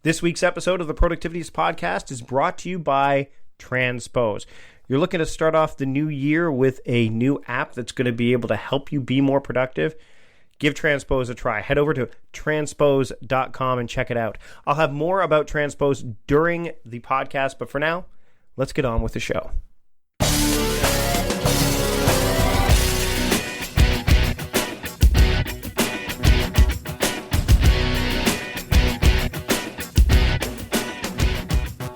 This week's episode of the Productivityist Podcast is brought to you by Transpose. You're looking to start off the new year with a new app that's going to be able to help you be more productive? Give Transpose a try. Head over to transpose.com and check it out. I'll have more about Transpose during the podcast, but for now, let's get on with the show.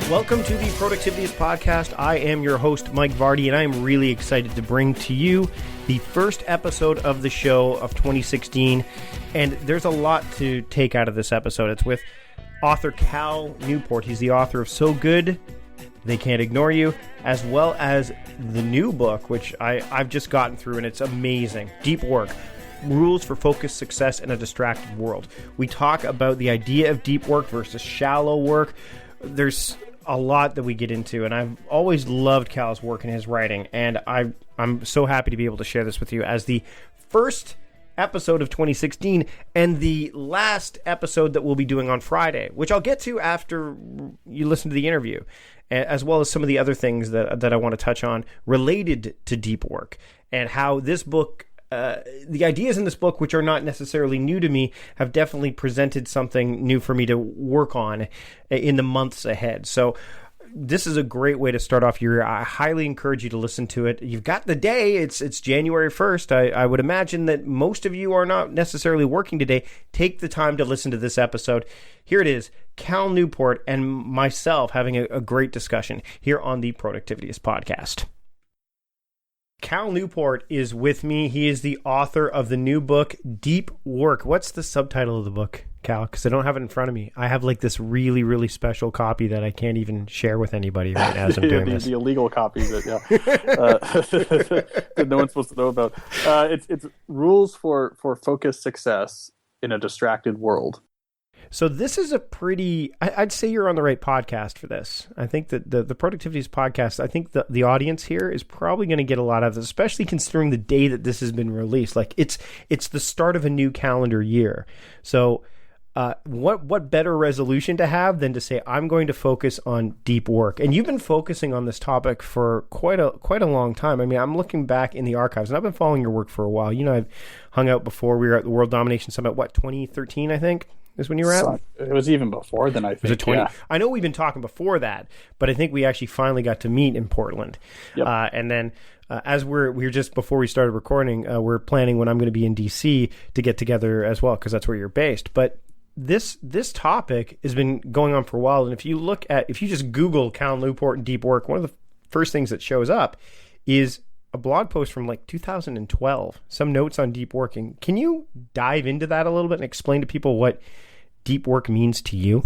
Welcome to the Productivityist Podcast. I am your host, Mike Vardy, and I am really excited to bring to you the first episode of the show of 2016. And there's a lot to take out of this episode. It's with author Cal Newport. He's the author of So Good They Can't Ignore You, as well as the new book, which I've just gotten through, and it's amazing. Deep Work. Rules for Focused Success in a Distracted World. We talk about the idea of deep work versus shallow work. There's a lot that we get into, and I've always loved Cal's work and his writing, and I'm so happy to be able to share this with you as the first episode of 2016 and the last episode that we'll be doing on Friday, which I'll get to after you listen to the interview, as well as some of the other things that I want to touch on related to deep work and how this book, the ideas in this book, which are not necessarily new to me, have definitely presented something new for me to work on in the months ahead. So this is a great way to start off your year. I highly encourage you to listen to it. You've got the day. It's January 1st. I would imagine that most of you are not necessarily working today. Take the time to listen to this episode. Here it is, Cal Newport and myself having a great discussion here on the Productivityist Podcast. Cal Newport is with me. He is the author of the new book, Deep Work. What's the subtitle of the book, Cal? Because I don't have it in front of me. I have like this really, really special copy that I can't even share with anybody right now as I'm doing this. The illegal copy that no one's supposed to know about. It's Rules for Focused Success in a Distracted World. So this is a pretty, I'd say you're on the right podcast for this. I think that the Productivityist Podcast, I think the audience here is probably going to get a lot of this, especially considering the day that this has been released. Like it's the start of a new calendar year. So what better resolution to have than to say, I'm going to focus on deep work. And you've been focusing on this topic for quite a long time. I mean, I'm looking back in the archives, and I've been following your work for a while. You know, I've hung out before. We were at the World Domination Summit, 2013, I think? Is when you were at? It was even before then, I think. Was it 20? Yeah. I know we've been talking before that, but I think we actually finally got to meet in Portland. Yep. And then as we're just before we started recording, we're planning when I'm going to be in DC to get together as well, because that's where you're based. But this topic has been going on for a while, and if you just Google Cal Newport and deep work, one of the first things that shows up is a blog post from like 2012, some notes on deep working. Can you dive into that a little bit and explain to people what deep work means to you?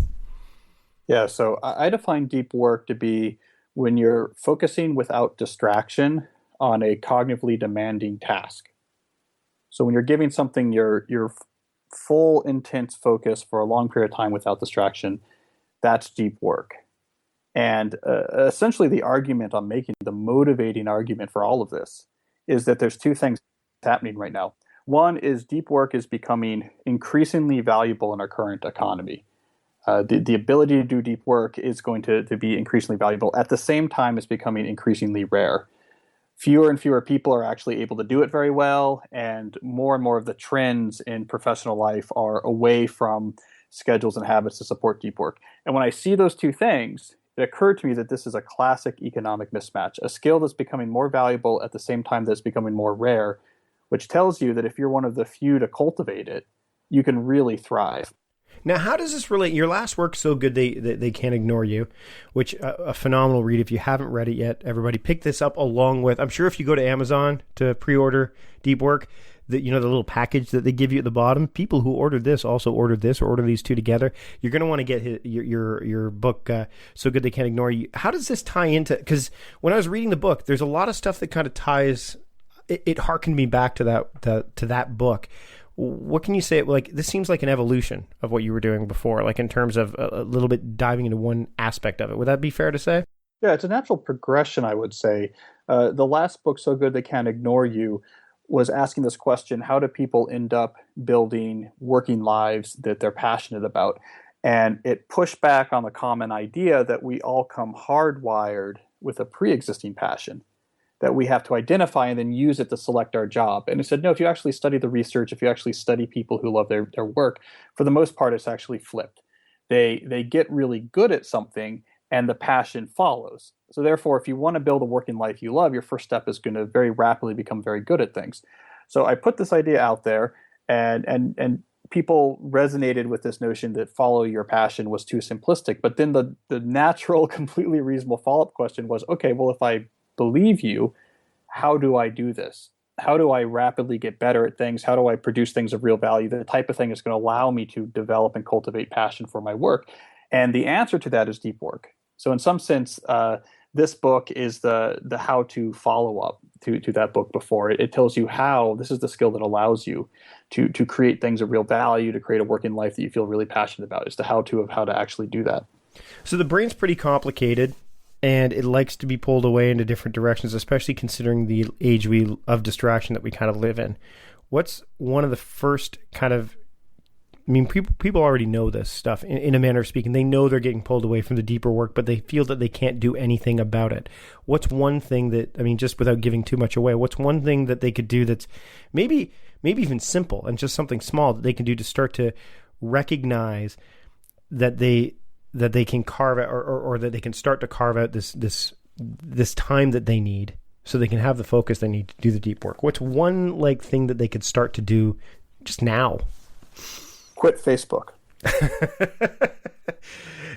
Yeah, so I define deep work to be when you're focusing without distraction on a cognitively demanding task. So when you're giving something your full intense focus for a long period of time without distraction, that's deep work. And essentially the argument I'm making, the motivating argument for all of this, is that there's two things happening right now. One is deep work is becoming increasingly valuable in our current economy. The ability to do deep work is going to be increasingly valuable. At the same time, it's becoming increasingly rare. Fewer and fewer people are actually able to do it very well, and more of the trends in professional life are away from schedules and habits to support deep work. And when I see those two things, it occurred to me that this is a classic economic mismatch, a skill that's becoming more valuable at the same time that it's becoming more rare, which tells you that if you're one of the few to cultivate it, you can really thrive. Now, how does this relate? Your last work, So Good They Can't Ignore You, which a phenomenal read. If you haven't read it yet, everybody pick this up along with, I'm sure if you go to Amazon to pre-order Deep Work, the little package that they give you at the bottom, people who ordered this also ordered this or order these two together. You're going to want to get your book, So Good They Can't Ignore You. How does this tie into, because when I was reading the book, there's a lot of stuff that kind of ties, it harkened me back to that book. What can you say? Like, this seems like an evolution of what you were doing before, like in terms of a little bit diving into one aspect of it. Would that be fair to say? Yeah, it's a natural progression, I would say. The last book, So Good They Can't Ignore You, was asking this question: how do people end up building working lives that they're passionate about? And it pushed back on the common idea that we all come hardwired with a pre-existing passion that we have to identify and then use it to select our job. And it said, no, if you actually study the research, if you actually study people who love their work, for the most part, it's actually flipped. They get really good at something and the passion follows. So therefore, if you want to build a working life you love, your first step is going to very rapidly become very good at things. So I put this idea out there, and people resonated with this notion that follow your passion was too simplistic. But then the natural, completely reasonable follow-up question was, okay, well, if I believe you, how do I do this? How do I rapidly get better at things? How do I produce things of real value? The type of thing that's going to allow me to develop and cultivate passion for my work. And the answer to that is deep work. So in some sense, this book is the how-to follow-up to that book before. It tells you how this is the skill that allows you to create things of real value, to create a working life that you feel really passionate about. It's the how-to of how to actually do that. So the brain's pretty complicated, and it likes to be pulled away into different directions, especially considering the age of distraction that we kind of live in. What's one of the first kind of, I mean, people already know this stuff in a manner of speaking. They know they're getting pulled away from the deeper work, but they feel that they can't do anything about it. What's one thing that, I mean, just without giving too much away, what's one thing that they could do that's maybe even simple and just something small that they can do to start to recognize that they can carve out or that they can start to carve out this time that they need so they can have the focus they need to do the deep work? What's one thing that they could start to do just now? Quit Facebook.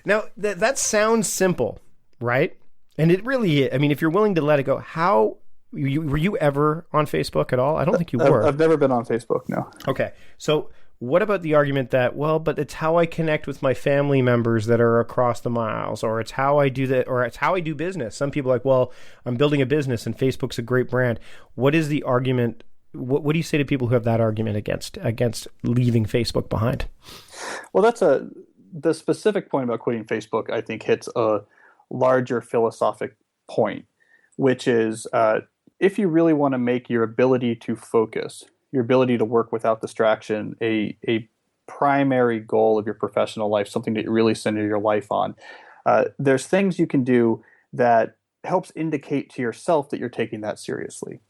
Now, that sounds simple, right? And it really is. I mean, if you're willing to let it go, how were you ever on Facebook at all? I don't think you were. I've never been on Facebook, no. Okay. So what about the argument that, well, but it's how I connect with my family members that are across the miles, or it's how I do that, or it's how I do business? Some people are like, well, I'm building a business and Facebook's a great brand. What is the argument? What do you say to people who have that argument against leaving Facebook behind? Well, the specific point about quitting Facebook, I think, hits a larger philosophic point, which is if you really want to make your ability to focus, your ability to work without distraction, a primary goal of your professional life, something that you really center your life on, there's things you can do that helps indicate to yourself that you're taking that seriously.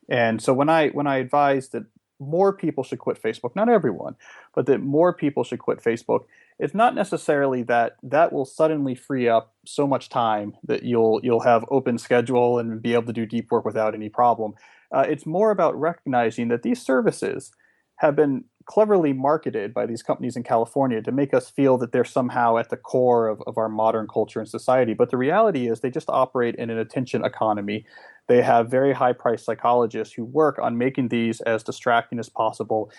And so when I advise that more people should quit Facebook, not everyone, but that more people should quit Facebook, it's not necessarily that will suddenly free up so much time that you'll have open schedule and be able to do deep work without any problem. It's more about recognizing that these services have been cleverly marketed by these companies in California to make us feel that they're somehow at the core of our modern culture and society. But the reality is they just operate in an attention economy. They have very high-priced psychologists who work on making these as distracting as possible,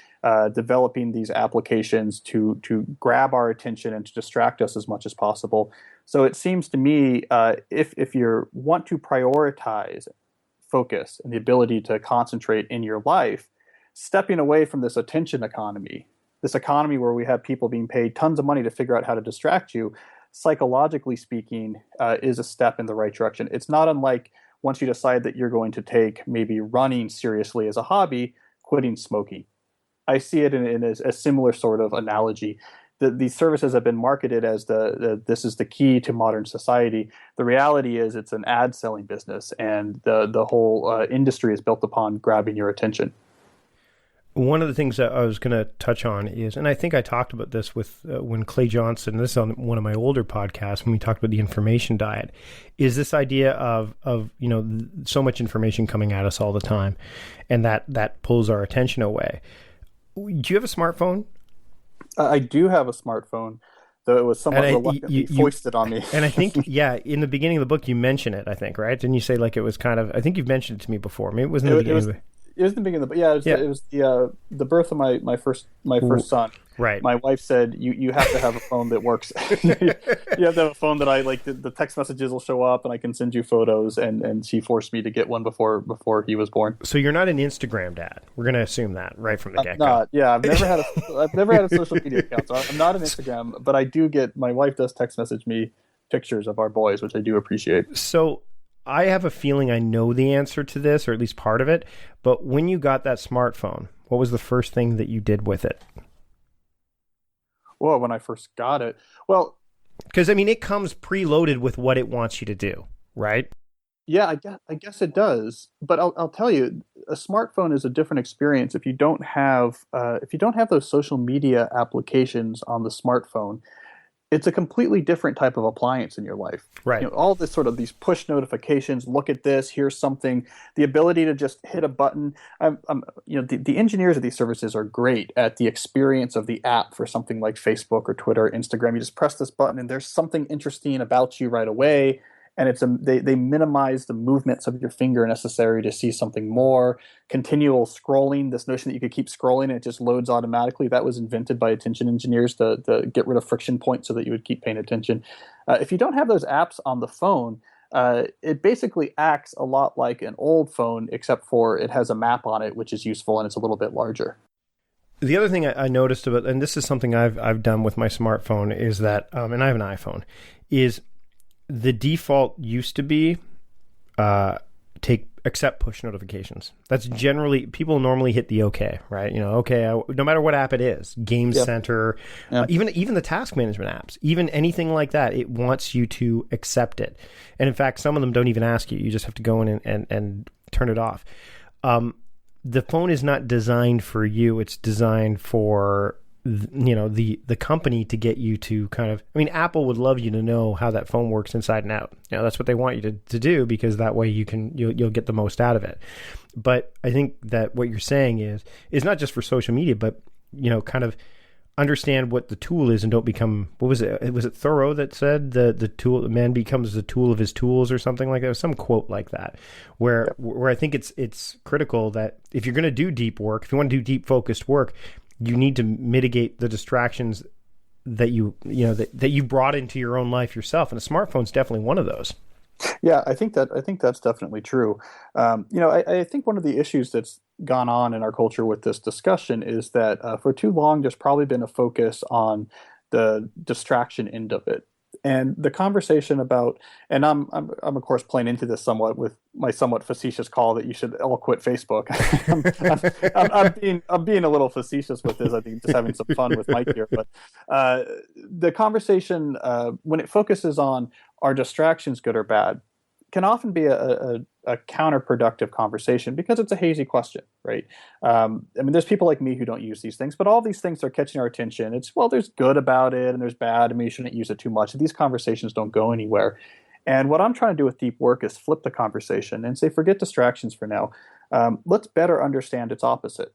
developing these applications to grab our attention and to distract us as much as possible. So it seems to me, if you want to prioritize focus and the ability to concentrate in your life, stepping away from this attention economy, this economy where we have people being paid tons of money to figure out how to distract you, psychologically speaking, is a step in the right direction. It's not unlike once you decide that you're going to take maybe running seriously as a hobby, quitting smoking. I see it in a similar sort of analogy. These services have been marketed as this is the key to modern society. The reality is it's an ad selling business, and the whole industry is built upon grabbing your attention. One of the things that I was going to touch on is, and I think I talked about this with when Clay Johnson, this is on one of my older podcasts when we talked about the information diet, is this idea of so much information coming at us all the time, and that pulls our attention away. Do you have a smartphone? I do have a smartphone, though it was somewhat reluctantly foisted on me. And I think, in the beginning of the book you mention it, I think, right? Didn't you say it was kind of, I think you've mentioned it to me before. Maybe it was in the beginning. It was the beginning of the it was the birth of my first son. Right. My wife said you have to have a phone that works. You have to have a phone that I like. The text messages will show up and I can send you photos. And she forced me to get one before he was born. So you're not an Instagram dad. We're going to assume that right from the get-go. Not. Yeah, I've never had a social media account. So I'm not an Instagram, but I do get. My wife does text message me pictures of our boys, which I do appreciate. So I have a feeling I know the answer to this, or at least part of it. But when you got that smartphone, what was the first thing that you did with it? Well, when I first got it, well, Because, I mean, it comes preloaded with what it wants you to do, right? yeah, I guess it does. But I'll tell you, a smartphone is a different experience if you don't have those social media applications on the smartphone. It's a completely different type of appliance in your life. Right. All this sort of these push notifications, look at this, here's something, the ability to just hit a button. The engineers of these services are great at the experience of the app for something like Facebook or Twitter or Instagram. You just press this button and there's something interesting about you right away. And they minimize the movements of your finger necessary to see something more. Continual scrolling, this notion that you could keep scrolling and it just loads automatically, that was invented by attention engineers to get rid of friction points so that you would keep paying attention. If you don't have those apps on the phone, it basically acts a lot like an old phone, except for it has a map on it, which is useful and it's a little bit larger. The other thing I noticed about, and this is something I've done with my smartphone, is that, and I have an iPhone, is the default used to be accept push notifications. That's generally, people normally hit the okay, right? Okay, no matter what app it is, Game Yep. Center, Yep. Even the task management apps, even anything like that, it wants you to accept it. And in fact, some of them don't even ask you. You just have to go in and turn it off. The phone is not designed for you. It's designed for the company to get you to kind of, I mean, Apple would love you to know how that phone works inside and out. That's what they want you to do, because that way you'll get the most out of it. But I think that what you're saying is not just for social media, but kind of understand what the tool is and don't become, what was it? Was it Thoreau that said the tool, the man becomes the tool of his tools, or something like that? Some quote like that, where I think it's critical that if you're going to do deep work, if you want to do deep focused work, you need to mitigate the distractions that you brought into your own life yourself, and a smartphone's definitely one of those. Yeah, I think that's definitely true. I think one of the issues that's gone on in our culture with this discussion is that for too long there's probably been a focus on the distraction end of it, and the conversation about, and I'm of course playing into this somewhat with my somewhat facetious call that you should all quit Facebook. I'm being a little facetious with this. I think just having some fun with Mike here, but the conversation when it focuses on are distractions good or bad can often be a counterproductive conversation because it's a hazy question, right? I mean, there's people like me who don't use these things, but all these things are catching our attention. It's, well, there's good about it and there's bad. I mean, you shouldn't use it too much. These conversations don't go anywhere. And what I'm trying to do with deep work is flip the conversation and say, forget distractions for now. Let's better understand its opposite.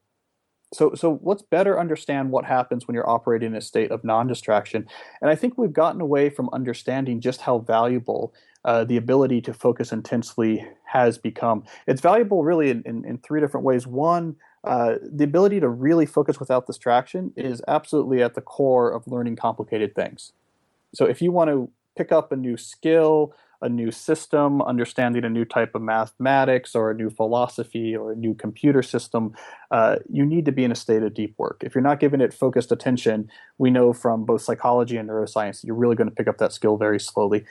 So let's better understand what happens when you're operating in a state of non-distraction. And I think we've gotten away from understanding just how valuable the ability to focus intensely has become. It's valuable really in three different ways. One, the ability to really focus without distraction is absolutely at the core of learning complicated things. So if you want to pick up a new skill, a new system, understanding a new type of mathematics or a new philosophy or a new computer system, you need to be in a state of deep work. If you're not giving it focused attention, we know from both psychology and neuroscience that you're really going to pick up that skill very slowly.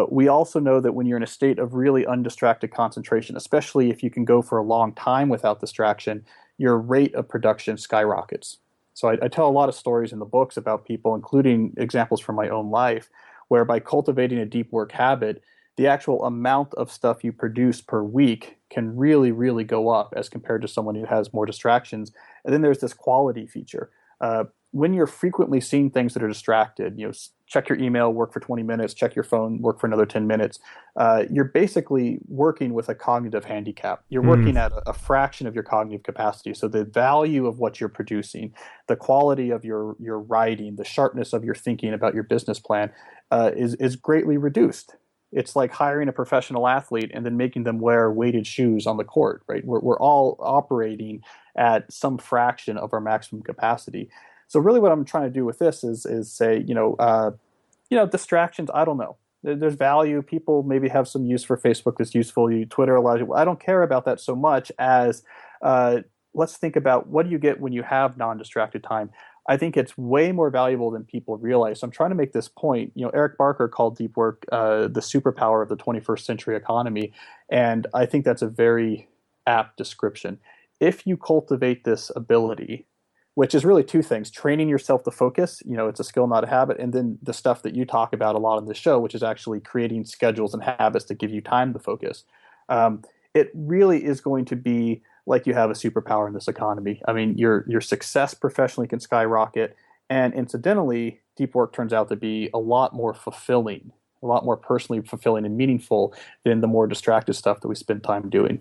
We also know that when you're in a state of really undistracted concentration, especially if you can go for a long time without distraction, your rate of production skyrockets. So I tell a lot of stories in the books about people, including examples from my own life, where by cultivating a deep work habit, the actual amount of stuff you produce per week can really, really go up as compared to someone who has more distractions. And then there's this quality feature. When you're frequently seeing things that are distracted, check your email, work for 20 minutes, check your phone, work for another 10 minutes, you're basically working with a cognitive handicap. You're working at a fraction of your cognitive capacity. So the value of what you're producing, the quality of your writing, the sharpness of your thinking about your business plan is greatly reduced. It's like hiring a professional athlete and then making them wear weighted shoes on the court, right? We're all operating at some fraction of our maximum capacity. So really what I'm trying to do with this is say, distractions, I don't know. There's value. People maybe have some use for Facebook that's useful. Twitter allows you. I don't care about that so much as let's think about what do you get when you have non-distracted time. I think it's way more valuable than people realize. So I'm trying to make this point. Eric Barker called deep work the superpower of the 21st century economy. And I think that's a very apt description. If you cultivate this ability, which is really two things: training yourself to focus, it's a skill, not a habit, and then the stuff that you talk about a lot on this show, which is actually creating schedules and habits to give you time to focus. It really is going to be like you have a superpower in this economy. I mean, your success professionally can skyrocket, and incidentally, deep work turns out to be a lot more fulfilling, a lot more personally fulfilling and meaningful than the more distracted stuff that we spend time doing.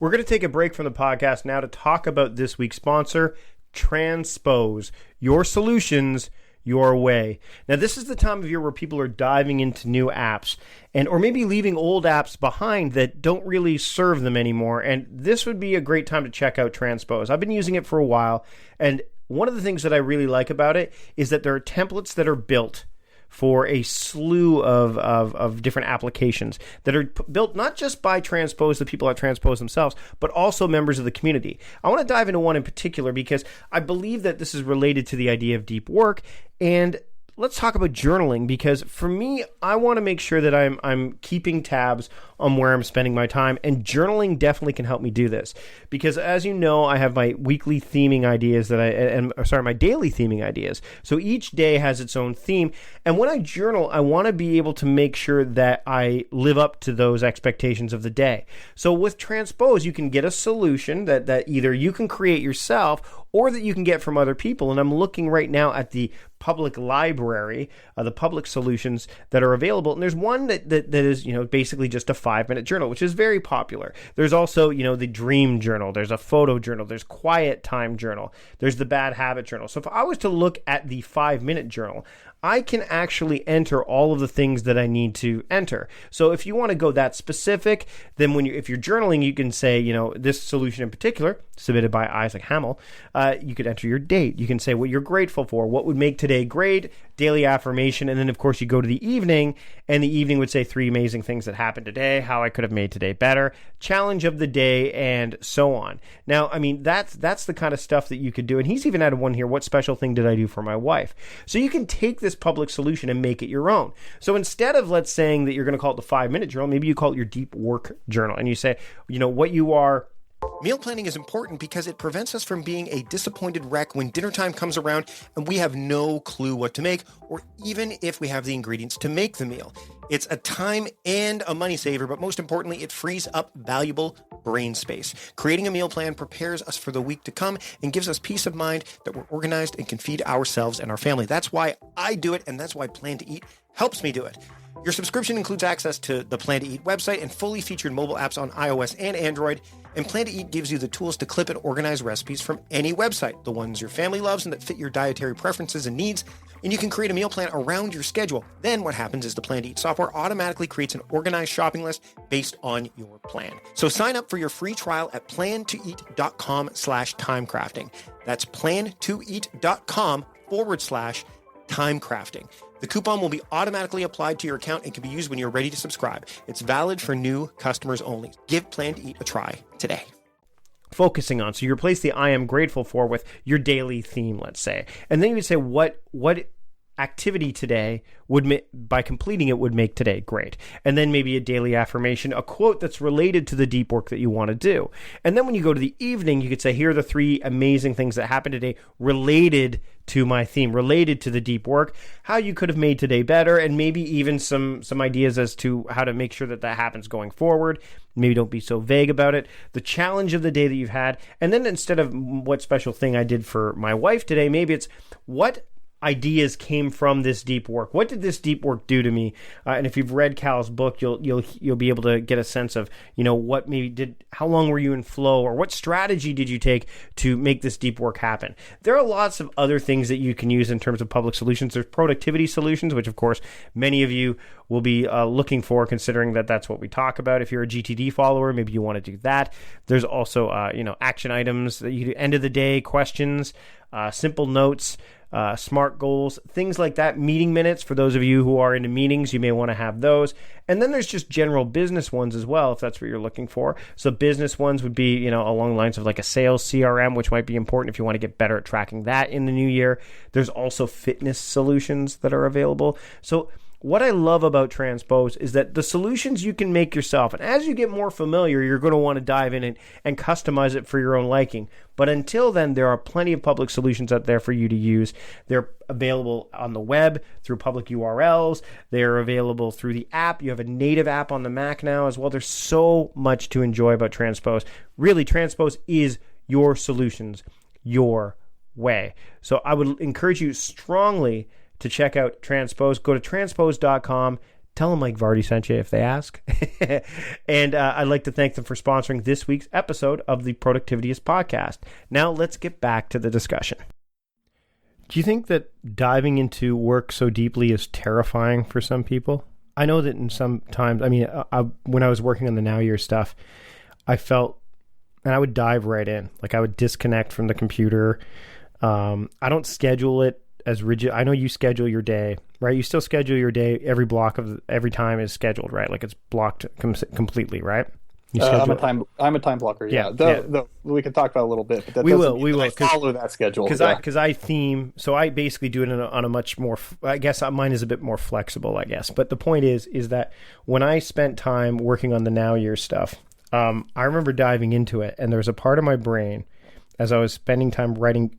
We're going to take a break from the podcast now to talk about this week's sponsor, Transpose, your solutions your way. Now, this is the time of year where people are diving into new apps or maybe leaving old apps behind that don't really serve them anymore. And this would be a great time to check out Transpose. I've been using it for a while, and one of the things that I really like about it is that there are templates that are built for a slew of different applications that are built not just by Transpose, the people at Transpose themselves, but also members of the community. I want to dive into one in particular because I believe that this is related to the idea of deep work. And let's talk about journaling, because for me, I want to make sure that I'm keeping tabs on where I'm spending my time, and journaling definitely can help me do this. Because as you know, I have my weekly theming ideas my daily theming ideas. So each day has its own theme, and when I journal, I want to be able to make sure that I live up to those expectations of the day. So with Transpose, you can get a solution that either you can create yourself or that you can get from other people. And I'm looking right now at the public library, the public solutions that are available. And there's one that is, basically just a 5-minute journal, which is very popular. There's also, the dream journal. There's a photo journal. There's quiet time journal. There's the bad habit journal. So if I was to look at the 5-minute journal, I can actually enter all of the things that I need to enter. So if you want to go that specific, then if you're journaling, you can say, this solution in particular, submitted by Isaac Hamill, you could enter your date. You can say what you're grateful for, what would make today great, daily affirmation, and then of course you go to the evening, and the evening would say 3 amazing things that happened today, how I could have made today better, challenge of the day, and so on. Now, I mean, that's the kind of stuff that you could do. And he's even added one here, what special thing did I do for my wife? So you can take this public solution and make it your own. So instead of, let's saying that you're going to call it the 5-minute journal, maybe you call it your deep work journal, and you say, what you are. Meal planning is important because it prevents us from being a disappointed wreck when dinner time comes around and we have no clue what to make, or even if we have the ingredients to make the meal. It's a time and a money saver, but most importantly, it frees up valuable brain space. Creating a meal plan prepares us for the week to come and gives us peace of mind that we're organized and can feed ourselves and our family. That's why I do it, and that's why Plan to Eat helps me do it. Your subscription includes access to the Plan to Eat website and fully featured mobile apps on iOS and Android. And Plan to Eat gives you the tools to clip and organize recipes from any website, the ones your family loves and that fit your dietary preferences and needs. And you can create a meal plan around your schedule. Then what happens is the Plan to Eat software automatically creates an organized shopping list based on your plan. So sign up for your free trial at plantoeat.com/timecrafting. That's plantoeat.com/timecrafting. The coupon will be automatically applied to your account and can be used when you're ready to subscribe. It's valid for new customers only. Give Plan to Eat a try today. Focusing on. So you replace the I am grateful for with your daily theme, let's say. And then you would say what activity today by completing it would make today great. And then maybe a daily affirmation, a quote that's related to the deep work that you want to do. And then when you go to the evening, you could say, here are the 3 amazing things that happened today related to my theme, related to the deep work, how you could have made today better, and maybe even some ideas as to how to make sure that happens going forward. Maybe don't be so vague about it. The challenge of the day that you've had. And then instead of what special thing I did for my wife today, maybe it's what ideas came from this deep work. What did this deep work do to me? And if you've read Cal's book, you'll be able to get a sense of, what maybe how long were you in flow, or what strategy did you take to make this deep work happen? There are lots of other things that you can use in terms of public solutions. There's productivity solutions, which of course many of you will be looking for, considering that's what we talk about. If you're a GTD follower, maybe you want to do that. There's also action items that you do, end of the day questions, simple notes, SMART goals, things like that. Meeting minutes, for those of you who are into meetings, you may want to have those. And then there's just general business ones as well, if that's what you're looking for. So business ones would be, along the lines of like a sales CRM, which might be important if you want to get better at tracking that in the new year. There's also fitness solutions that are available. So what I love about Transpose is that the solutions you can make yourself, and as you get more familiar, you're going to want to dive in and customize it for your own liking. But until then, there are plenty of public solutions out there for you to use. They're available on the web through public URLs. They're available through the app. You have a native app on the Mac now as well. There's so much to enjoy about Transpose. Really, Transpose is your solutions, your way. So I would encourage you strongly to check out Transpose. Go to transpose.com. Tell them Mike Vardy sent you if they ask. And I'd like to thank them for sponsoring this week's episode of the Productivityist podcast. Now let's get back to the discussion. Do you think that diving into work so deeply is terrifying for some people? I know that in some times, when I was working on the Now Year stuff, I felt, and I would dive right in. Like I would disconnect from the computer. I don't schedule it as rigid. I know you schedule your day, right? You still schedule your day. Every block of every time is scheduled, right? Like it's blocked completely, right? I'm a time blocker. Yeah. We can talk about it a little bit, but we will follow that schedule because I theme. So I basically do it on a much more. I guess mine is a bit more flexible. I guess, but the point is that when I spent time working on the Now Year stuff, I remember diving into it, and there was a part of my brain as I was spending time writing.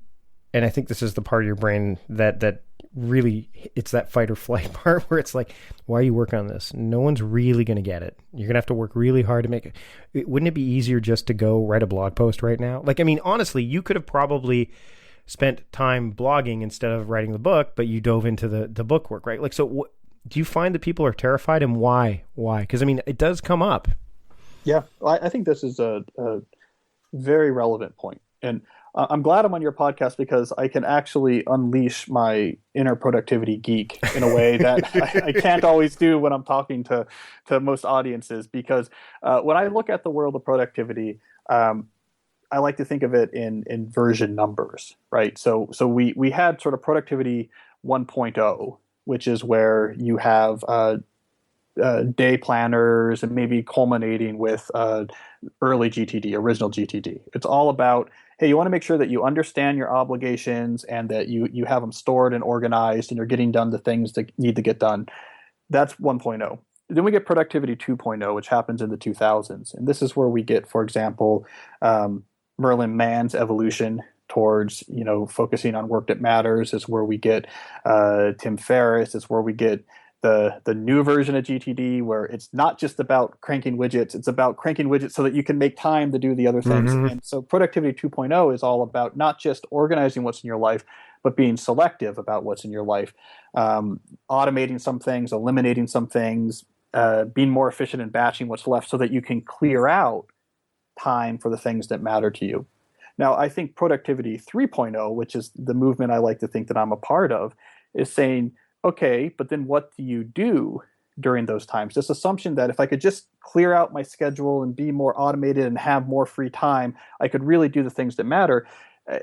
And I think this is the part of your brain that really, it's that fight or flight part where it's like, why are you working on this? No one's really going to get it. You're going to have to work really hard to make it. Wouldn't it be easier just to go write a blog post right now? Like, I mean, honestly, you could have probably spent time blogging instead of writing the book, but you dove into the book work, right? Like, so do you find that people are terrified, and why? Why? Because, I mean, it does come up. Yeah, I think this is a very relevant point. And I'm glad I'm on your podcast because I can actually unleash my inner productivity geek in a way that I can't always do when I'm talking to most audiences. Because when I look at the world of productivity, I like to think of it in version numbers, right? So we had sort of productivity 1.0, which is where you have day planners and maybe culminating with early GTD, original GTD. It's all about, hey, you want to make sure that you understand your obligations and that you have them stored and organized and you're getting done the things that need to get done. That's 1.0. Then we get productivity 2.0, which happens in the 2000s. And this is where we get, for example, Merlin Mann's evolution towards, focusing on work that matters. Is where we get Tim Ferriss. It's where we get the new version of GTD, where it's not just about cranking widgets, it's about cranking widgets so that you can make time to do the other things. Mm-hmm. And so productivity 2.0 is all about not just organizing what's in your life, but being selective about what's in your life, automating some things, eliminating some things, being more efficient in batching what's left so that you can clear out time for the things that matter to you. Now, I think productivity 3.0, which is the movement I like to think that I'm a part of, is saying, okay, but then what do you do during those times? This assumption that if I could just clear out my schedule and be more automated and have more free time, I could really do the things that matter.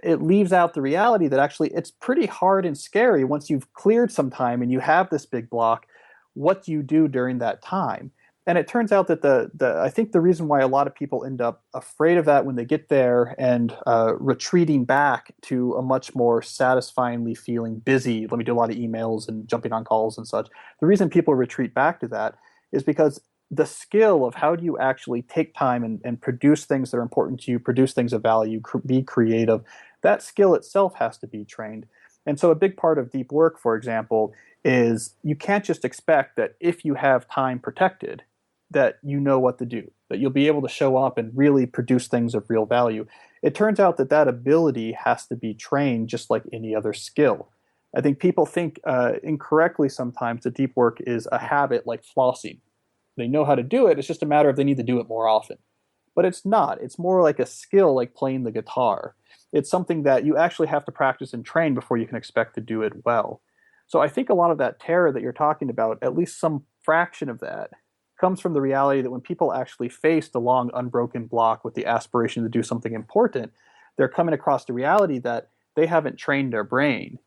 It leaves out the reality that actually it's pretty hard and scary once you've cleared some time and you have this big block. What do you do during that time? And it turns out that I think the reason why a lot of people end up afraid of that when they get there and retreating back to a much more satisfyingly feeling busy, let me do a lot of emails and jumping on calls and such. The reason people retreat back to that is because the skill of how do you actually take time and produce things that are important to you, produce things of value, be creative, that skill itself has to be trained. And so a big part of deep work, for example, is you can't just expect that if you have time protected, that you know what to do, that you'll be able to show up and really produce things of real value. It turns out that ability has to be trained just like any other skill. I think people think incorrectly sometimes that deep work is a habit like flossing. They know how to do it, it's just a matter of they need to do it more often. But it's not. It's more like a skill like playing the guitar. It's something that you actually have to practice and train before you can expect to do it well. So I think a lot of that terror that you're talking about, at least some fraction of that, comes from the reality that when people actually face the long unbroken block with the aspiration to do something important, they're coming across the reality that they haven't trained their brain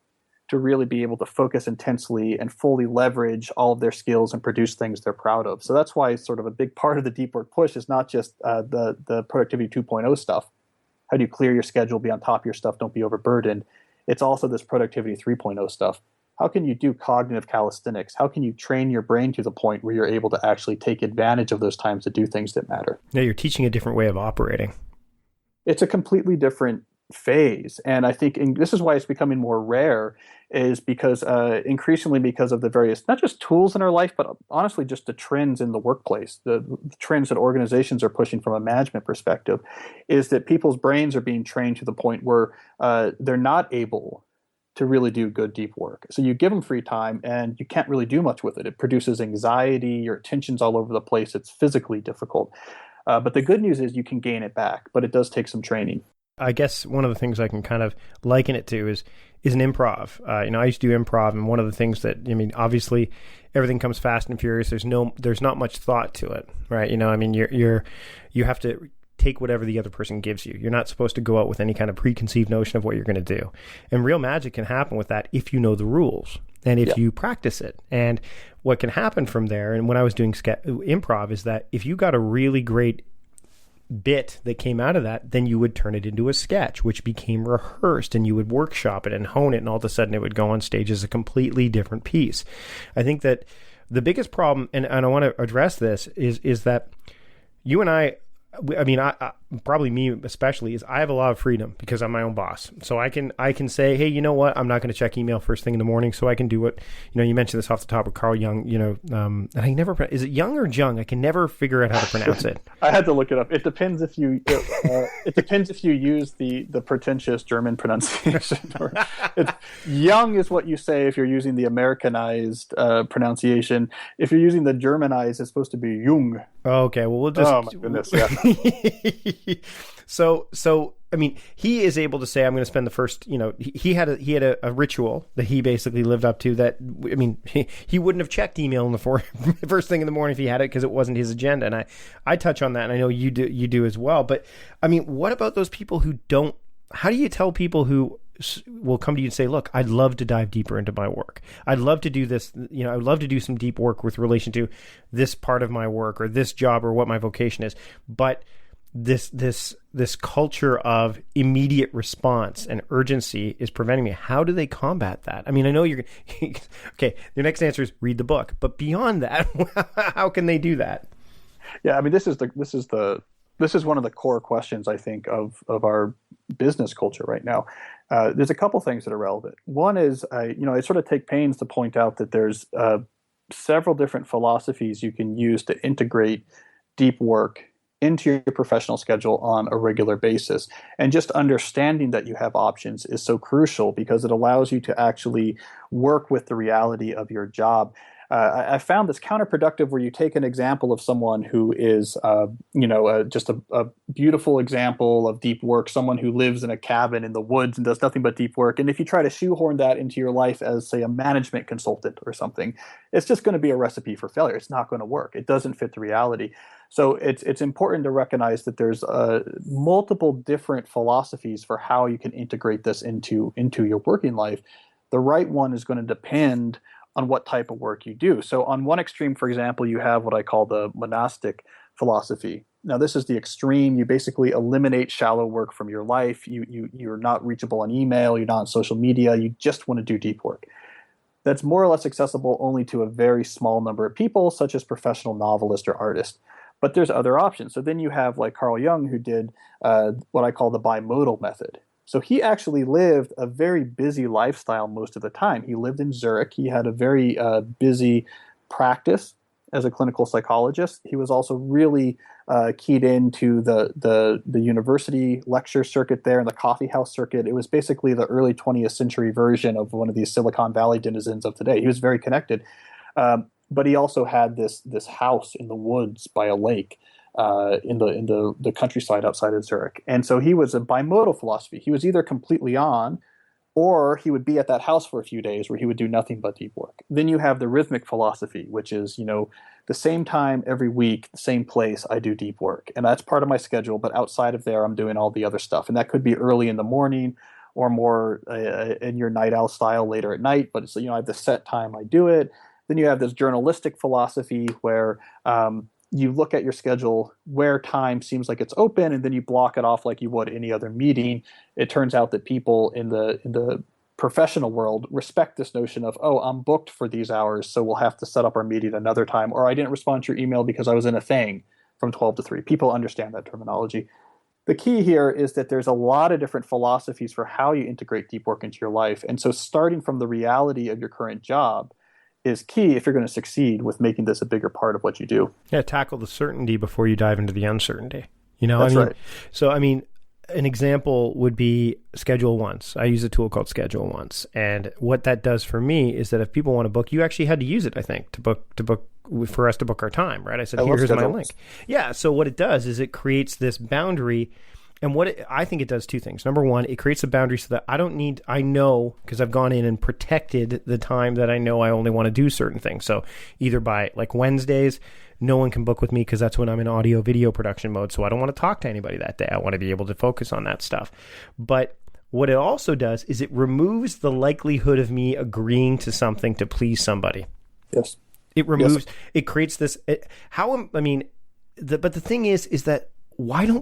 to really be able to focus intensely and fully leverage all of their skills and produce things they're proud of. So that's why sort of a big part of the deep work push is not just the productivity 2.0 stuff. How do you clear your schedule, be on top of your stuff, don't be overburdened. It's also this productivity 3.0 stuff. how can you do cognitive calisthenics? How can you train your brain to the point where you're able to actually take advantage of those times to do things that matter? Yeah, you're teaching a different way of operating. It's a completely different phase. And I think this is why it's becoming more rare, is because increasingly because of the various, not just tools in our life, but honestly just the trends in the workplace, the trends that organizations are pushing from a management perspective, is that people's brains are being trained to the point where they're not able to really do good deep work. So you give them free time and you can't really do much with it. It produces anxiety, your attention's all over the place, it's physically difficult. But the good news is you can gain it back, but it does take some training. I guess one of the things I can kind of liken it to is an improv. I used to do improv, and one of the things that, obviously everything comes fast and furious. There's not much thought to it, right? You have to take whatever the other person gives you. You're not supposed to go out with any kind of preconceived notion of what you're going to do. And real magic can happen with that if you know the rules and if you practice it. And what can happen from there, and when I was doing improv, is that if you got a really great bit that came out of that, then you would turn it into a sketch, which became rehearsed, and you would workshop it and hone it, and all of a sudden it would go on stage as a completely different piece. I think that the biggest problem, and I want to address this, is that you and I probably me especially, is I have a lot of freedom because I'm my own boss. So I can say, hey, you know what? I'm not going to check email first thing in the morning. So I can do what, you mentioned this off the top of Carl Jung, and I never, is it Jung or Jung? I can never figure out how to pronounce it. I had to look it up. It depends if you, use the pretentious German pronunciation. Jung is what you say if you're using the Americanized pronunciation. If you're using the Germanized, it's supposed to be Jung. Okay, well, we'll just... Oh, my goodness, yeah. So he is able to say, I'm going to spend the first, he had a ritual that he basically lived up to that, he wouldn't have checked email in the first thing in the morning if he had it, because it wasn't his agenda. And I touch on that, and I know you do as well. But what about those people who don't, how do you tell people who will come to you and say, look, I'd love to dive deeper into my work. I'd love to do this. I'd love to do some deep work with relation to this part of my work or this job or what my vocation is. But this culture of immediate response and urgency is preventing me. How do they combat that? I know you're okay. Your next answer is read the book, but beyond that, how can they do that? Yeah. This is one of the core questions, I think, of our business culture right now. There's a couple things that are relevant. One is, I sort of take pains to point out that there's several different philosophies you can use to integrate deep work into your professional schedule on a regular basis. And just understanding that you have options is so crucial, because it allows you to actually work with the reality of your job. I found this counterproductive, where you take an example of someone who is, just a beautiful example of deep work, someone who lives in a cabin in the woods and does nothing but deep work. And if you try to shoehorn that into your life as, say, a management consultant or something, it's just going to be a recipe for failure. It's not going to work. It doesn't fit the reality. So it's important to recognize that there's multiple different philosophies for how you can integrate this into your working life. The right one is going to depend on what type of work you do. So on one extreme, for example, you have what I call the monastic philosophy. Now, this is the extreme. You basically eliminate shallow work from your life. You're not reachable on email. You're not on social media. You just want to do deep work. That's more or less accessible only to a very small number of people, such as professional novelists or artists. But there's other options. So then you have like Carl Jung, who did what I call the bimodal method. So he actually lived a very busy lifestyle most of the time. He lived in Zurich. He had a very busy practice as a clinical psychologist. He was also really keyed into the university lecture circuit there and the coffee house circuit. It was basically the early 20th century version of one of these Silicon Valley denizens of today. He was very connected. But he also had this house in the woods by a lake. In the countryside outside of Zurich. And so he was a bimodal philosophy. He was either completely on, or he would be at that house for a few days where he would do nothing but deep work. Then you have the rhythmic philosophy, which is, the same time every week, the same place, I do deep work. And that's part of my schedule, but outside of there, I'm doing all the other stuff. And that could be early in the morning or more in your night owl style later at night. But it's, I have the set time I do it. Then you have this journalistic philosophy where you look at your schedule where time seems like it's open, and then you block it off like you would any other meeting. It turns out that people in the professional world respect this notion of, oh, I'm booked for these hours, so we'll have to set up our meeting another time, or I didn't respond to your email because I was in a thing from 12 to 3. People understand that terminology. The key here is that there's a lot of different philosophies for how you integrate deep work into your life. And so starting from the reality of your current job is key if you're going to succeed with making this a bigger part of what you do. Yeah, tackle the certainty before you dive into the uncertainty. That's right. So, an example would be Schedule Once. I use a tool called Schedule Once. And what that does for me is that if people want to book, you actually had to use it, I think, to book for us to book our time, right? I said, here's my link. Yeah. So what it does is it creates this boundary. And I think it does two things. Number one, it creates a boundary so that I know, because I've gone in and protected the time that I know I only want to do certain things. So either by like Wednesdays, no one can book with me because that's when I'm in audio video production mode. So I don't want to talk to anybody that day. I want to be able to focus on that stuff. But what it also does is it removes the likelihood of me agreeing to something to please somebody. Yes. It removes, it creates this, but the thing is that why do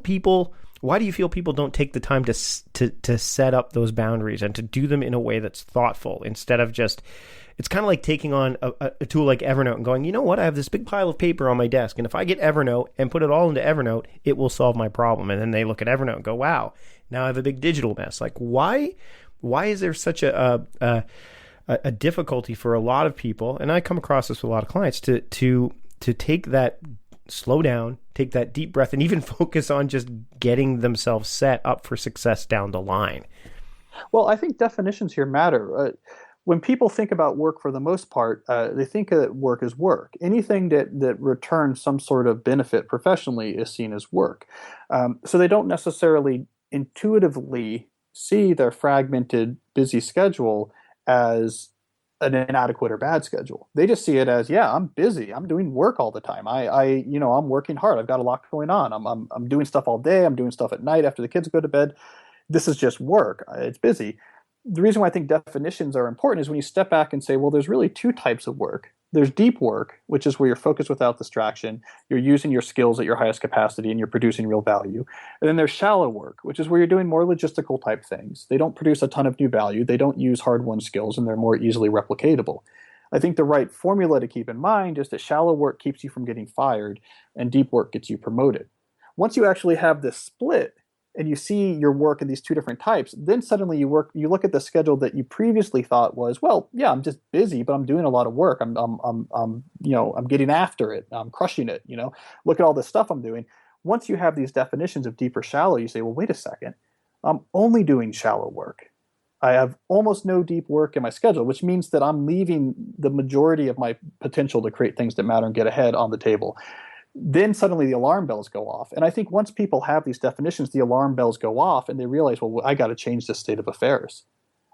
you feel people don't take the time to set up those boundaries and to do them in a way that's thoughtful instead of just, it's kind of like taking on a tool like Evernote and going, you know what, I have this big pile of paper on my desk, and if I get Evernote and put it all into Evernote, it will solve my problem. And then they look at Evernote and go, wow, now I have a big digital mess. Like, why is there such a difficulty for a lot of people, and I come across this with a lot of clients, to take that, slow down, take that deep breath, and even focus on just getting themselves set up for success down the line? Well, I think definitions here matter. When people think about work, for the most part, they think that work is work. Anything that returns some sort of benefit professionally is seen as work. So they don't necessarily intuitively see their fragmented, busy schedule as an inadequate or bad schedule. They just see it as, yeah, I'm busy. I'm doing work all the time. I'm working hard. I've got a lot going on. I'm doing stuff all day. I'm doing stuff at night after the kids go to bed. This is just work. It's busy. The reason why I think definitions are important is when you step back and say, well, there's really two types of work. There's deep work, which is where you're focused without distraction. You're using your skills at your highest capacity and you're producing real value. And then there's shallow work, which is where you're doing more logistical type things. They don't produce a ton of new value. They don't use hard-won skills, and they're more easily replicatable. I think the right formula to keep in mind is that shallow work keeps you from getting fired and deep work gets you promoted. Once you actually have this split, and you see your work in these two different types, then suddenly you look at the schedule that you previously thought was, well, yeah, I'm just busy, but I'm doing a lot of work. I'm getting after it. I'm crushing it. Look at all the stuff I'm doing. Once you have these definitions of deep or shallow, you say, well, wait a second. I'm only doing shallow work. I have almost no deep work in my schedule, which means that I'm leaving the majority of my potential to create things that matter and get ahead on the table. Then suddenly the alarm bells go off. And I think once people have these definitions, the alarm bells go off and they realize, well, I got to change this state of affairs.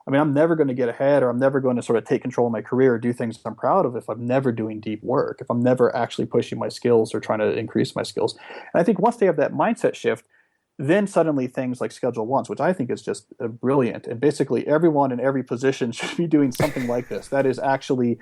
I'm never going to get ahead, or I'm never going to sort of take control of my career or do things I'm proud of if I'm never doing deep work, if I'm never actually pushing my skills or trying to increase my skills. And I think once they have that mindset shift, then suddenly things like Schedule Once, which I think is just brilliant, and basically everyone in every position should be doing something like this. That is actually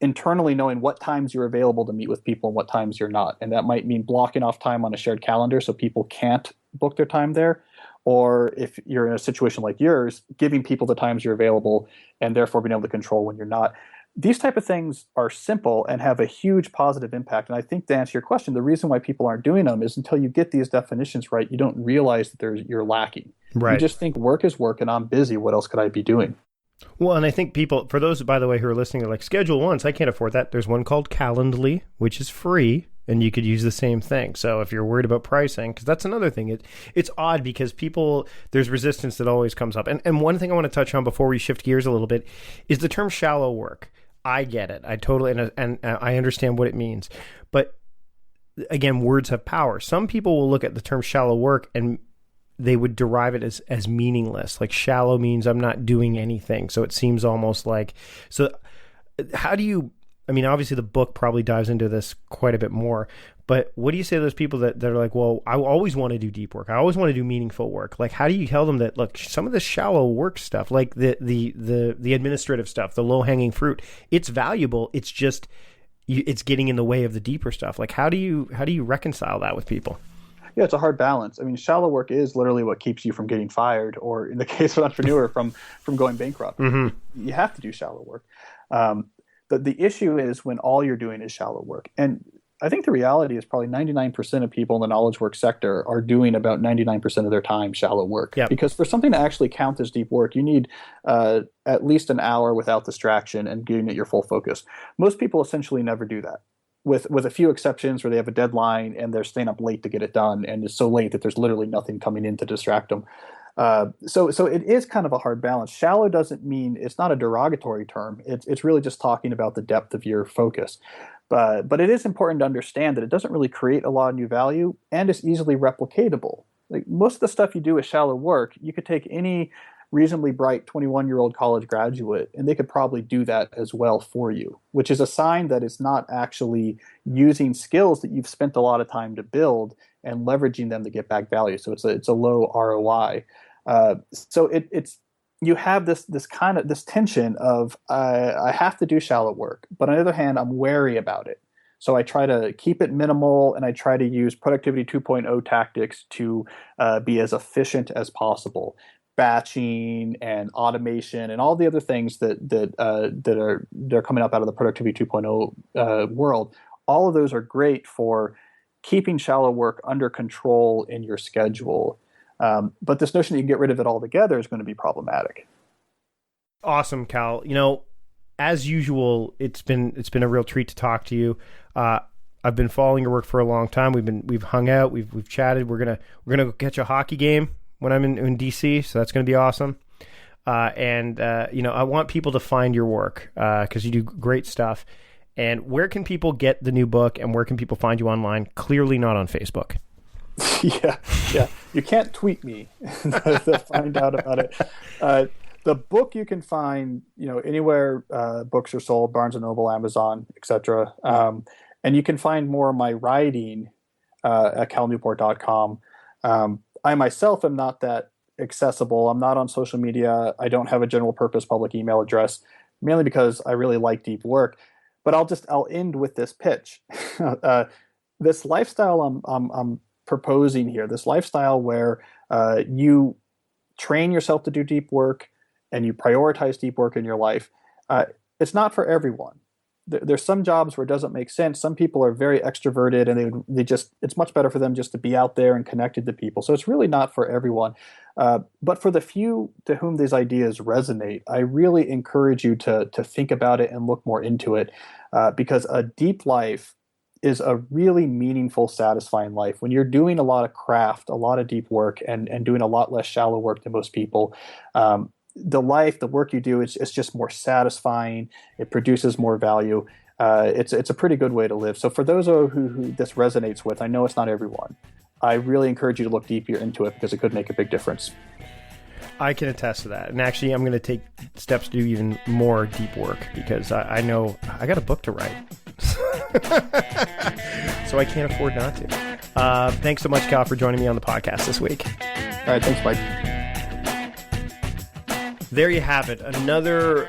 internally knowing what times you're available to meet with people and what times you're not. And that might mean blocking off time on a shared calendar so people can't book their time there. Or if you're in a situation like yours, giving people the times you're available and therefore being able to control when you're not. These type of things are simple and have a huge positive impact. And I think to answer your question, the reason why people aren't doing them is until you get these definitions right, you don't realize that you're lacking. Right. You just think work is work and I'm busy. What else could I be doing? Well, and I think people, for those, by the way, who are listening, are like, Schedule Once, I can't afford that. There's one called Calendly, which is free, and you could use the same thing. So if you're worried about pricing, because that's another thing, it's odd because there's resistance that always comes up. And one thing I want to touch on before we shift gears a little bit is the term shallow work. I get it. I totally, and I understand what it means. But again, words have power. Some people will look at the term shallow work and they would derive it as meaningless. Like shallow means I'm not doing anything. So it seems almost like, so how do you, obviously the book probably dives into this quite a bit more, but what do you say to those people that are like, well, I always want to do deep work. I always want to do meaningful work. Like, how do you tell them that, look, some of the shallow work stuff, like the administrative stuff, the low hanging fruit, it's valuable. It's just, it's getting in the way of the deeper stuff. Like, how do you reconcile that with people? Yeah, it's a hard balance. I mean, shallow work is literally what keeps you from getting fired, or in the case of an entrepreneur, from going bankrupt. You have to do shallow work. The issue is when all you're doing is shallow work. And I think the reality is probably 99% of people in the knowledge work sector are doing about 99% of their time shallow work. Yep. Because for something to actually count as deep work, you need at least an hour without distraction and giving it your full focus. Most people essentially never do that, with a few exceptions where they have a deadline and they're staying up late to get it done, and it's so late that there's literally nothing coming in to distract them. So it is kind of a hard balance. Shallow doesn't mean, it's not a derogatory term. It's really just talking about the depth of your focus. But it is important to understand that it doesn't really create a lot of new value, and it's easily replicatable. Like most of the stuff you do is shallow work. You could take any reasonably bright 21-year-old college graduate, and they could probably do that as well for you, which is a sign that it's not actually using skills that you've spent a lot of time to build and leveraging them to get back value. So it's a low ROI. So it's you have this tension of I have to do shallow work, but on the other hand, I'm wary about it. So I try to keep it minimal, and I try to use productivity 2.0 tactics to be as efficient as possible. Batching and automation and all the other things that are coming up out of the productivity 2.0 world. All of those are great for keeping shallow work under control in your schedule. But this notion that you can get rid of it altogether is going to be problematic. Awesome, Cal. As usual, it's been a real treat to talk to you. I've been following your work for a long time. We've hung out, we've chatted. We're gonna go catch a hockey game when I'm in DC, so that's gonna be awesome. I want people to find your work because you do great stuff. And where can people get the new book, and where can people find you online? Clearly not on Facebook. Yeah. You can't tweet me to find out about it. The book you can find, anywhere books are sold, Barnes & Noble, Amazon, etc. And you can find more of my writing at calnewport.com. I myself am not that accessible. I'm not on social media. I don't have a general purpose public email address, mainly because I really like deep work. But I'll end with this pitch. This lifestyle I'm proposing here, this lifestyle where you train yourself to do deep work and you prioritize deep work in your life, it's not for everyone. There's some jobs where it doesn't make sense. Some people are very extroverted, and it's much better for them just to be out there and connected to people. So it's really not for everyone. But for the few to whom these ideas resonate, I really encourage you to think about it and look more into it, because a deep life is a really meaningful, satisfying life. When you're doing a lot of craft, a lot of deep work, and doing a lot less shallow work than most people, the work you do is just more satisfying. It produces more value. It's a pretty good way to live. So for those who this resonates with, I know it's not everyone, I really encourage you to look deeper into it, because it could make a big difference. I can attest to that. And actually, I'm going to take steps to do even more deep work, because I know I got a book to write. So I can't afford not to. Thanks so much, Cal, for joining me on the podcast this week. All right. Thanks, Mike. There you have it. Another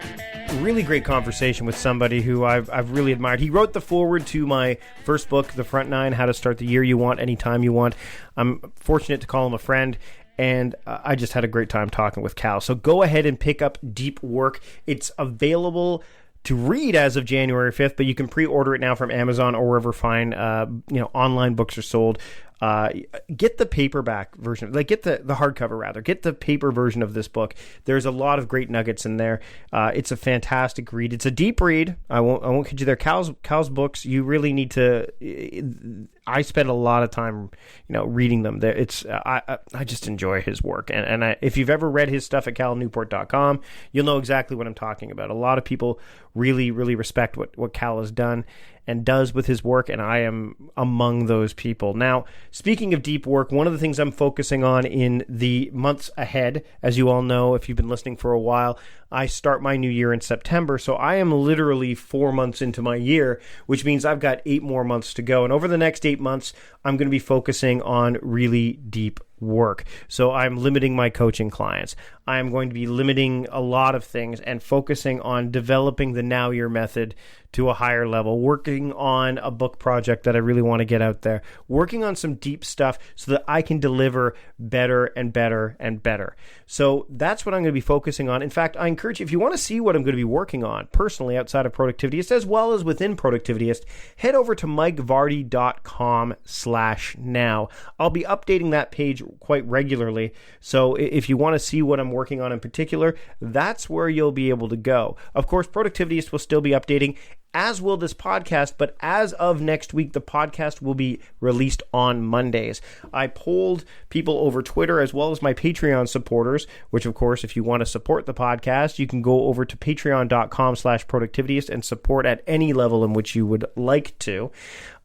really great conversation with somebody who I've really admired. He wrote the foreword to my first book, The Front Nine, How to Start the Year You Want, Anytime You Want. I'm fortunate to call him a friend, and I just had a great time talking with Cal. So go ahead and pick up Deep Work. It's available to read as of January 5th, but you can pre-order it now from Amazon or wherever fine online books are sold. Get the paperback version, get the hardcover rather. Get the paper version of this book. There's a lot of great nuggets in there. It's a fantastic read. It's a deep read. I won't kid you there. Cal's books, you really need to. I spend a lot of time, reading them. I just enjoy his work, and if you've ever read his stuff at calnewport.com, you'll know exactly what I'm talking about. A lot of people really, really respect what Cal has done and does with his work, and I am among those people. Now, speaking of deep work, one of the things I'm focusing on in the months ahead, as you all know, if you've been listening for a while, I start my new year in September. So I am literally 4 months into my year, which means I've got 8 more months to go. And over the next 8 months, I'm going to be focusing on really deep work. So I'm limiting my coaching clients. I'm going to be limiting a lot of things and focusing on developing the Now Year method to a higher level, working on a book project that I really want to get out there, working on some deep stuff so that I can deliver better and better and better. So that's what I'm going to be focusing on. In fact, I encourage you, if you want to see what I'm going to be working on personally outside of Productivityist as well as within Productivityist, head over to mikevardy.com/now. I'll be updating that page quite regularly. So if you want to see what I'm working on in particular, that's where you'll be able to go. Of course, Productivityist will still be updating, as will this podcast, but as of next week, the podcast will be released on Mondays. I polled people over Twitter as well as my Patreon supporters, which of course, if you want to support the podcast, you can go over to patreon.com/productivityist and support at any level in which you would like to.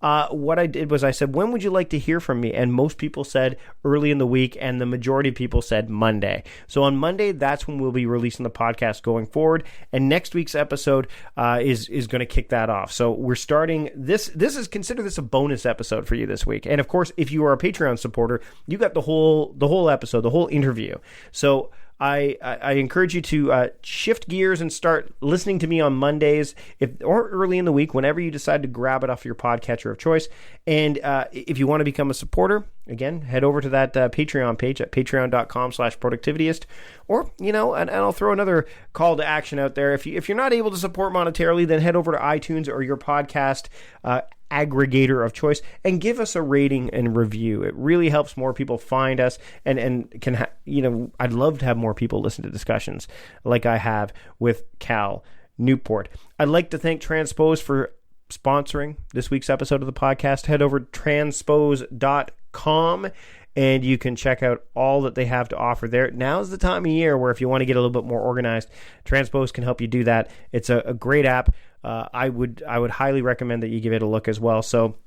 What I did was I said, when would you like to hear from me? And most people said early in the week, and the majority of people said Monday. So on Monday, that's when we'll be releasing the podcast going forward. And next week's episode is going to kick that off. So we're starting this. Consider this a bonus episode for you this week. And of course, if you are a Patreon supporter, you got the whole episode, the whole interview. So I encourage you to shift gears and start listening to me on Mondays or early in the week, whenever you decide to grab it off your podcatcher of choice. And if you want to become a supporter, again, head over to that Patreon page at patreon.com/productivityist. Or, and I'll throw another call to action out there. If you're not able to support monetarily, then head over to iTunes or your podcast aggregator of choice and give us a rating and review. It really helps more people find us and can I'd love to have more people listen to discussions like I have with Cal Newport. I'd like to thank Transpose for sponsoring this week's episode of the podcast. Head over to transpose.com and you can check out all that they have to offer there. Now's the time of year where if you want to get a little bit more organized, Transpose can help you do that. It's a great app. I would highly recommend that you give it a look as well. So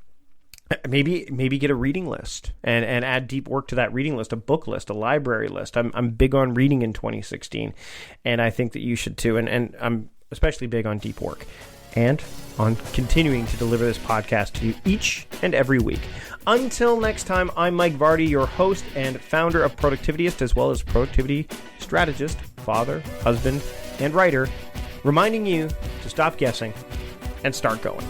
maybe get a reading list and add deep work to that reading list, a book list, a library list. I'm big on reading in 2016, and I think that you should too. And I'm especially big on deep work and on continuing to deliver this podcast to you each and every week. Until next time, I'm Mike Vardy, your host and founder of Productivityist, as well as productivity strategist, father, husband, and writer, reminding you to stop guessing and start going.